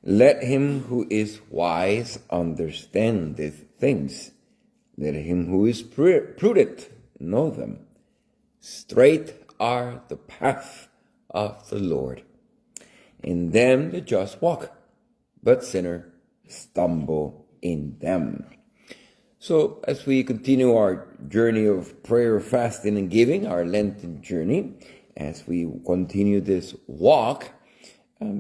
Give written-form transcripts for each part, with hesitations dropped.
Let him who is wise understand these things. Let him who is prudent know them. Straight are the path of the Lord. In them the just walk, but sinners stumble in them. So as we continue our journey of prayer, fasting, and giving, our Lenten journey, as we continue this walk,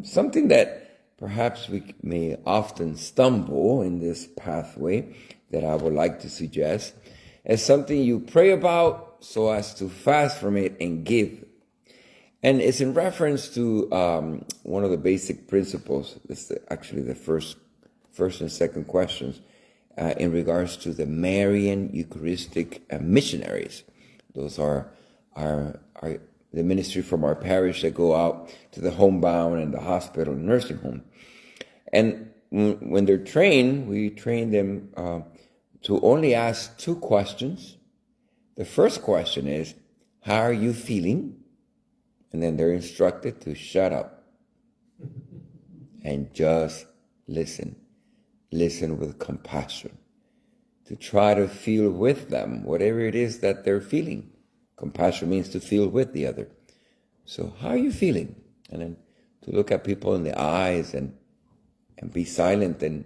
something that perhaps we may often stumble in this pathway that I would like to suggest as something you pray about so as to fast from it and give. And it's in reference to one of the basic principles. It's actually the first and second questions in regards to the Marian Eucharistic missionaries. Those are the ministry from our parish that go out to the homebound and the hospital and nursing home. And when they're trained, we train them to only ask two questions. The first question is, how are you feeling? And then they're instructed to shut up and just listen. Listen with compassion. To try to feel with them whatever it is that they're feeling. Compassion means to feel with the other. So how are you feeling? And then to look at people in the eyes and be silent and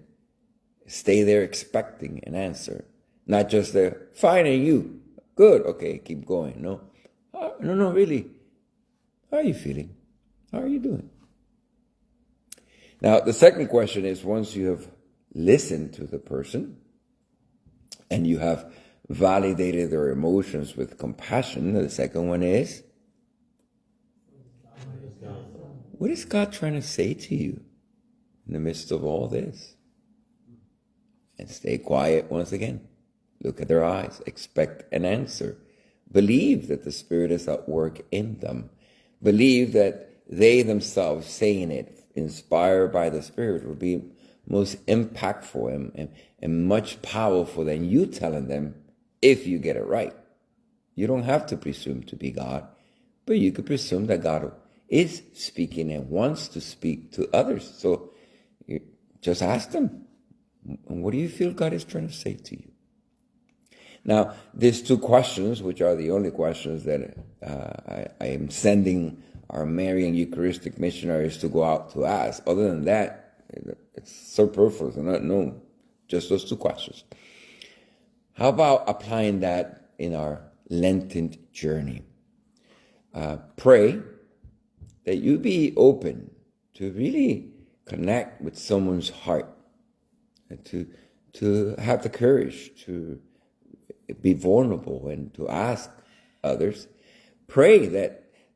stay there expecting an answer. Not just the, fine, and you? Good, okay, keep going. No, really. How are you feeling? How are you doing? Now, the second question is, once you have listened to the person and you have validated their emotions with compassion, the second one is, what is God trying to say to you in the midst of all this? And stay quiet once again. Look at their eyes. Expect an answer. Believe that the Spirit is at work in them. Believe that they themselves saying it, inspired by the Spirit, will be most impactful and much powerful than you telling them if you get it right. You don't have to presume to be God, but you could presume that God is speaking and wants to speak to others. So you just ask them, what do you feel God is trying to say to you? Now, these two questions, which are the only questions that I am sending our Marian Eucharistic missionaries to go out to ask. Other than that, it's superfluous. No, just those two questions. How about applying that in our Lenten journey? Pray that you be open to really connect with someone's heart, and to have the courage to be vulnerable and to ask others. Pray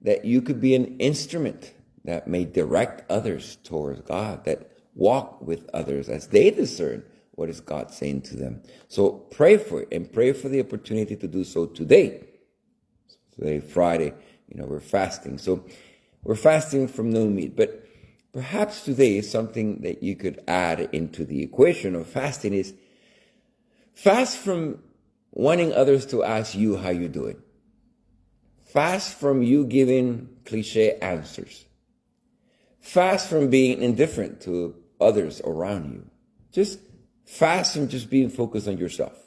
that you could be an instrument that may direct others towards God, that walk with others as they discern what is God saying to them. So pray for it, and pray for the opportunity to do so today. Today, Friday, we're fasting. So we're fasting from no meat, but perhaps today is something that you could add into the equation of fasting is fast from wanting others to ask you how you're doing. Fast from you giving cliche answers. Fast from being indifferent to others around you. Just fast from just being focused on yourself.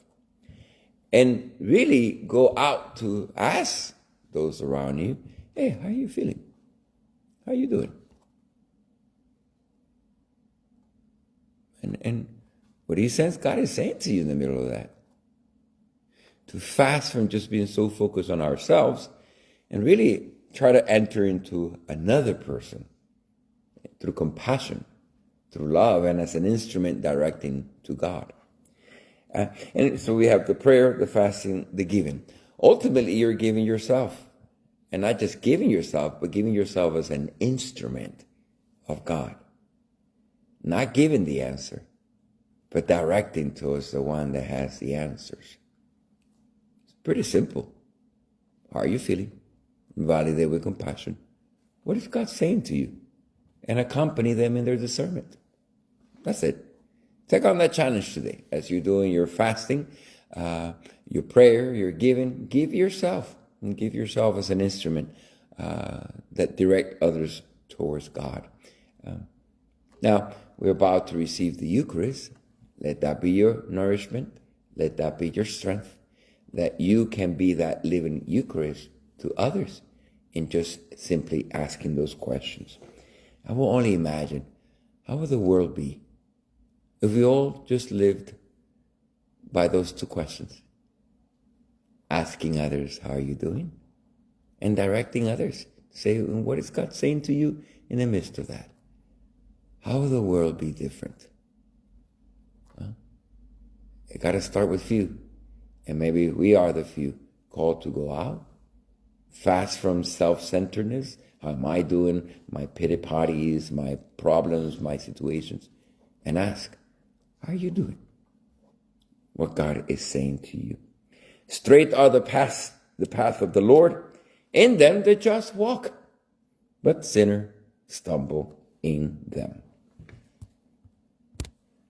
And really go out to ask those around you, hey, how are you feeling? How are you doing? And what do you sense God is saying to you in the middle of that? To fast from just being so focused on ourselves and really try to enter into another person through compassion, through love, and as an instrument directing to God. And so we have the prayer, the fasting, the giving. Ultimately, you're giving yourself. And not just giving yourself, but giving yourself as an instrument of God. Not giving the answer, but directing towards the one that has the answers. It's pretty simple. How are you feeling? Validate with compassion. What is God saying to you? And accompany them in their discernment. That's it. Take on that challenge today. As you're doing your fasting, your prayer, your giving, give yourself. And give yourself as an instrument that direct others towards God. Now, we're about to receive the Eucharist. Let that be your nourishment. Let that be your strength. That you can be that living Eucharist to others in just simply asking those questions. I will only imagine, how would the world be if we all just lived by those two questions? Asking others, how are you doing? And directing others. Say, what is God saying to you in the midst of that? How will the world be different? It got to start with few. And maybe we are the few called to go out, fast from self-centeredness. How am I doing? My pity-parties, my problems, my situations. And ask, how are you doing? What God is saying to you. Straight are the path of the Lord. In them the just walk, but sinner stumble in them.